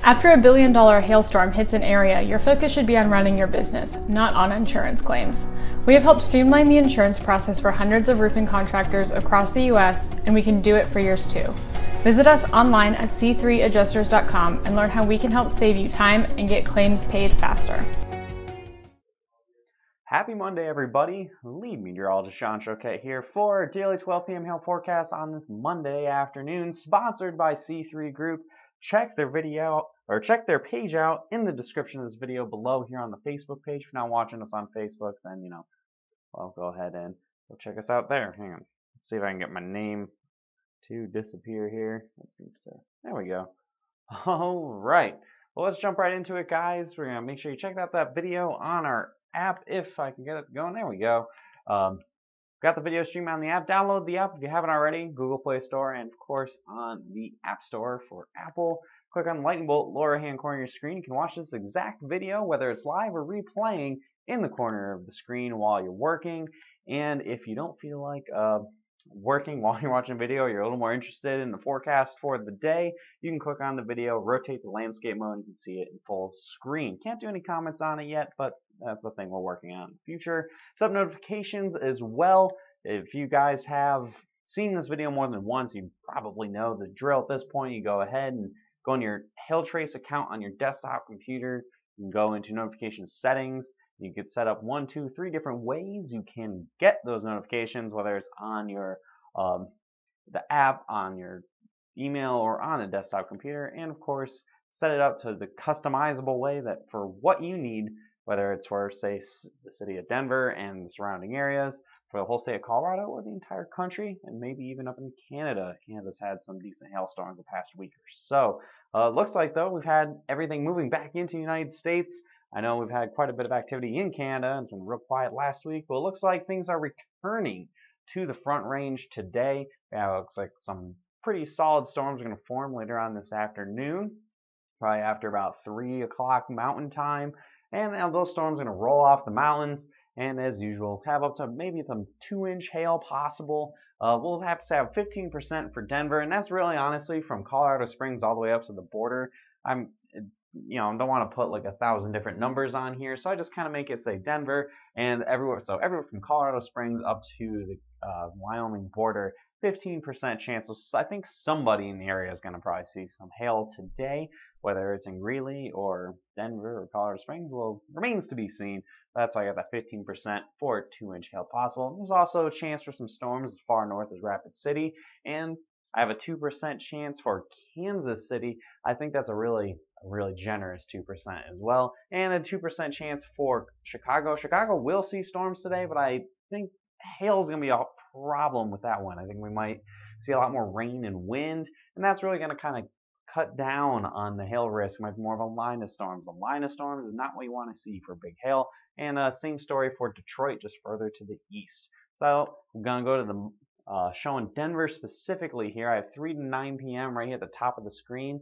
After a billion-dollar hailstorm hits an area, your focus should be on running your business, not on insurance claims. We have helped streamline the insurance process for hundreds of roofing contractors across the U.S., and we can do it for yours too. Visit us online at c3adjusters.com and learn how we can help save you time and get claims paid faster. Happy Monday, everybody. Lead meteorologist Sean Choquette here for daily 12 p.m. hail forecast on this Monday afternoon, sponsored by C3 Group. Check their video or check their page out in the description of this video below here on the Facebook page. If you're not watching us on Facebook, then well, go ahead and go check us out there. Hang on. Let's see if I can get my name to disappear here. It seems to. There we go. All right. Well, let's jump right into it, guys. We're gonna make sure you check out that video on our app if I can get it going. There we go. Got the video stream on the app. Download the app if you haven't already. Google Play Store and of course on the App Store for Apple. Click on the lightning bolt lower hand corner of your screen. You can watch this exact video, whether it's live or replaying, in the corner of the screen while you're working. And if you don't feel like working while you're watching a video, you're a little more interested in the forecast for the day, you can click on the video, rotate the landscape mode, and you can see it in full screen. Can't do any comments on it yet, but that's the thing we're working on in the future. Set up notifications as well. If you guys have seen this video more than once, you probably know the drill at this point. You go ahead and go on your Hailtrace account on your desktop computer. You can go into notification settings. You can set up 1, 2, 3 different ways you can get those notifications, whether it's on your the app, on your email, or on a desktop computer. And of course, set it up to the customizable way that for what you need, whether it's for, say, the city of Denver and the surrounding areas, for the whole state of Colorado, or the entire country, and maybe even up in Canada. Canada's had some decent hailstorms the past week or so. Looks like, though, we've had everything moving back into the United States. I know we've had quite a bit of activity in Canada. It's been real quiet last week, but it looks like things are returning to the Front Range today. Yeah, it looks like some pretty solid storms are going to form later on this afternoon, probably after about 3 o'clock Mountain Time. And those storms are going to roll off the mountains, and as usual, have up to maybe some 2-inch hail possible. We'll have to have 15% for Denver, and that's really honestly from Colorado Springs all the way up to the border. Don't want to put like 1,000 different numbers on here, so I just kind of make it say Denver and everywhere. So everywhere from Colorado Springs up to the Wyoming border, 15% chance. So I think somebody in the area is going to probably see some hail today. Whether it's in Greeley or Denver or Colorado Springs, remains to be seen. That's why I got that 15% for 2-inch hail possible. There's also a chance for some storms as far north as Rapid City, and I have a 2% chance for Kansas City. I think that's a really generous 2% as well, and a 2% chance for Chicago. Chicago will see storms today, but I think hail is going to be a problem with that one. I think we might see a lot more rain and wind, and that's really going to kind of cut down on the hail risk. Might be more of a line of storms. A line of storms is not what you want to see for big hail. And same story for Detroit, just further to the east. So I'm going to go to the showing Denver specifically here. I have 3 to 9 p.m. right here at the top of the screen.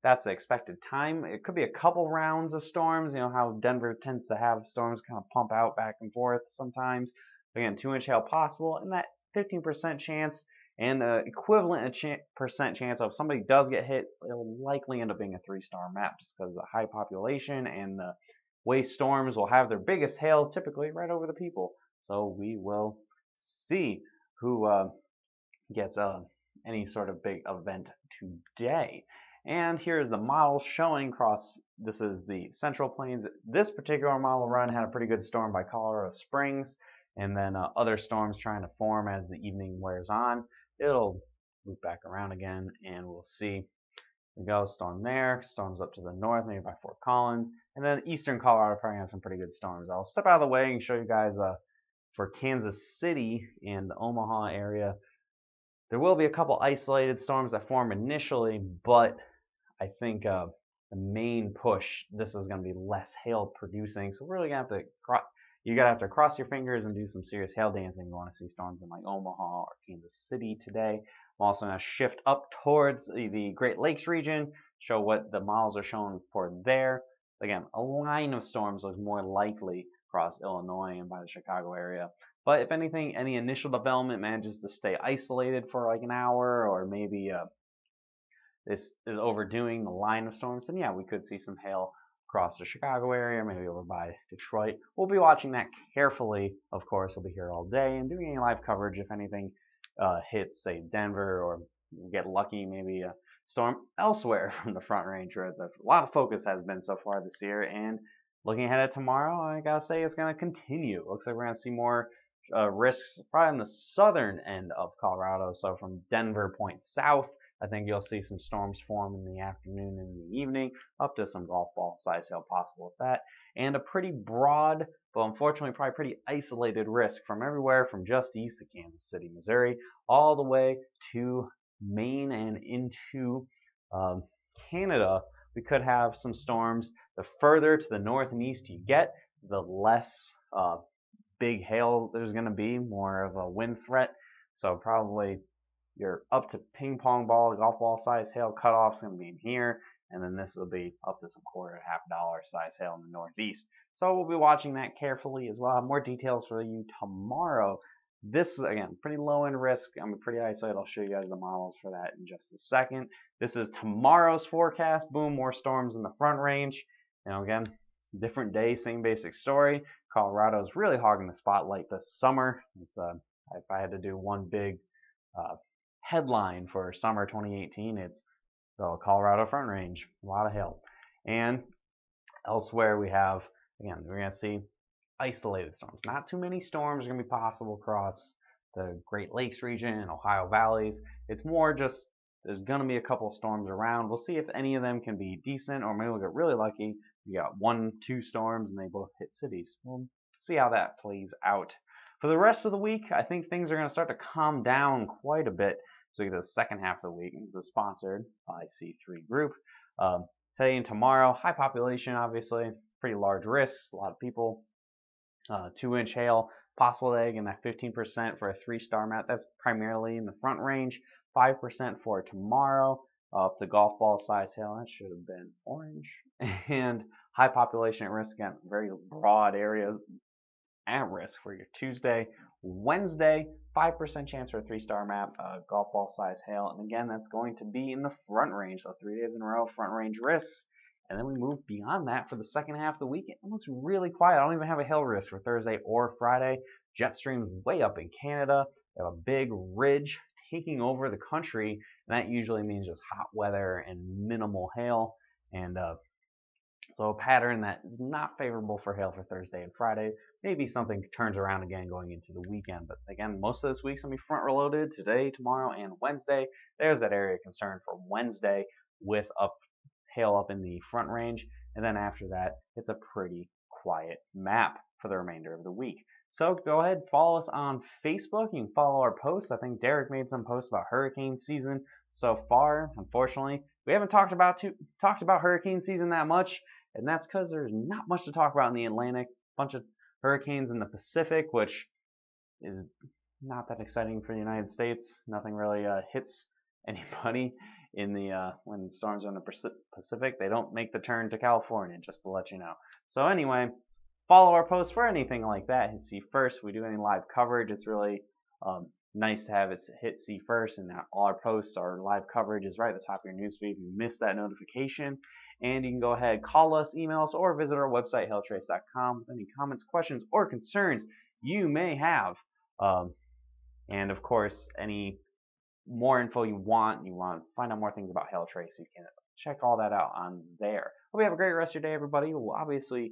That's the expected time. It could be a couple rounds of storms. You know how Denver tends to have storms kind of pump out back and forth sometimes. Again, 2-inch hail possible, and that 15% chance. And the equivalent percent chance of if somebody does get hit, it'll likely end up being a 3-star map just because of the high population and the way storms will have their biggest hail typically right over the people. So we will see who gets any sort of big event today. And here's the model showing across, this is the Central Plains. This particular model run had a pretty good storm by Colorado Springs, and then other storms trying to form as the evening wears on. It'll loop back around again, and we'll see. We go, storm there, storms up to the north, maybe by Fort Collins, and then eastern Colorado probably have some pretty good storms. I'll step out of the way and show you guys for Kansas City and the Omaha area. There will be a couple isolated storms that form initially, but I think the main push, this is going to be less hail producing. So we're really going to have to you gotta have to cross your fingers and do some serious hail dancing. You want to see storms in like Omaha or Kansas City today. I'm also going to shift up towards the Great Lakes region, show what the models are showing for there. Again, a line of storms looks more likely across Illinois and by the Chicago area. But if anything, any initial development manages to stay isolated for like an hour, or maybe this is overdoing the line of storms, then yeah, we could see some hail across the Chicago area, maybe over by Detroit. We'll be watching that carefully. Of course, we'll be here all day and doing any live coverage if anything hits, say, Denver, or get lucky, maybe a storm elsewhere from the Front Range, where a lot of focus has been so far this year. And looking ahead at tomorrow, I gotta say it's gonna continue. Looks like we're gonna see more risks probably on the southern end of Colorado, so from Denver point south. I think you'll see some storms form in the afternoon and the evening, up to some golf ball size hail possible with that, and a pretty broad, but unfortunately probably pretty isolated risk from everywhere from just east of Kansas City, Missouri, all the way to Maine and into Canada. We could have some storms. The further to the north and east you get, the less big hail there's going to be, more of a wind threat. So probably you're up to ping pong ball, golf ball size hail cutoff's going to be in here, and then this will be up to some $0.25 size hail in the northeast. So we'll be watching that carefully as well. I'll have more details for you tomorrow. This is, again, pretty low end risk. I'm pretty isolated. I'll show you guys the models for that in just a second. This is tomorrow's forecast. Boom, more storms in the Front Range. Again, it's a different day, same basic story. Colorado's really hogging the spotlight this summer. It's if I had to do one big headline for summer 2018, it's the Colorado Front Range. A lot of hail. And elsewhere we have, again, we're going to see isolated storms. Not too many storms are going to be possible across the Great Lakes region and Ohio valleys. It's more just there's going to be a couple of storms around. We'll see if any of them can be decent, or maybe we'll get really lucky. You got 1-2 storms and they both hit cities. We'll see how that plays out. For the rest of the week, I think things are going to start to calm down quite a bit. So we get to the second half of the week. This is sponsored by C3 Group. Today and tomorrow, high population, obviously, pretty large risks, a lot of people. 2-inch hail, possible egg, and that 15% for a 3-star map. That's primarily in the Front Range. 5% for tomorrow. Up to golf ball size hail. That should have been orange. And high population at risk. Again, very broad areas at risk for your Tuesday. Wednesday, 5% chance for a 3-star map, golf ball size hail. And again, that's going to be in the Front Range. So 3 days in a row, Front Range risks. And then we move beyond that for the second half of the week. It looks really quiet. I don't even have a hail risk for Thursday or Friday. Jet stream's way up in Canada. We have a big ridge taking over the country, and that usually means just hot weather and minimal hail. And so a pattern that is not favorable for hail for Thursday and Friday. Maybe something turns around again going into the weekend. But again, most of this week's going to be front loaded today, tomorrow, and Wednesday. There's that area of concern for Wednesday with hail up in the Front Range. And then after that, it's a pretty quiet map for the remainder of the week. So go ahead, follow us on Facebook. You can follow our posts. I think Derek made some posts about hurricane season so far. Unfortunately, we haven't talked about hurricane season that much, and that's because there's not much to talk about in the Atlantic. A bunch of hurricanes in the Pacific, which is not that exciting for the United States. Nothing really hits anybody in the when storms are in the Pacific. They don't make the turn to California, just to let you know. So anyway, follow our posts for anything like that. Hit see first. We do any live coverage. It's really nice to have it hit see first, and all our posts, our live coverage is right at the top of your newsfeed. If you missed that notification, and you can go ahead, call us, email us, or visit our website, hailtrace.com, with any comments, questions, or concerns you may have. And of course, any more info you want to find out more things about Hailtrace, you can check all that out on there. Hope you have a great rest of your day, everybody. We'll obviously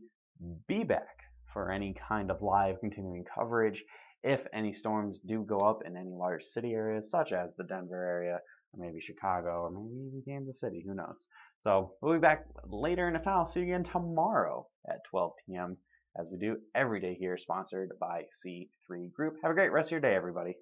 be back for any kind of live continuing coverage if any storms do go up in any large city areas, such as the Denver area, or maybe Chicago, or maybe even Kansas City, who knows. So we'll be back later, and if not, I'll see you again tomorrow at 12 p.m. as we do every day here, sponsored by C3 Group. Have a great rest of your day, everybody.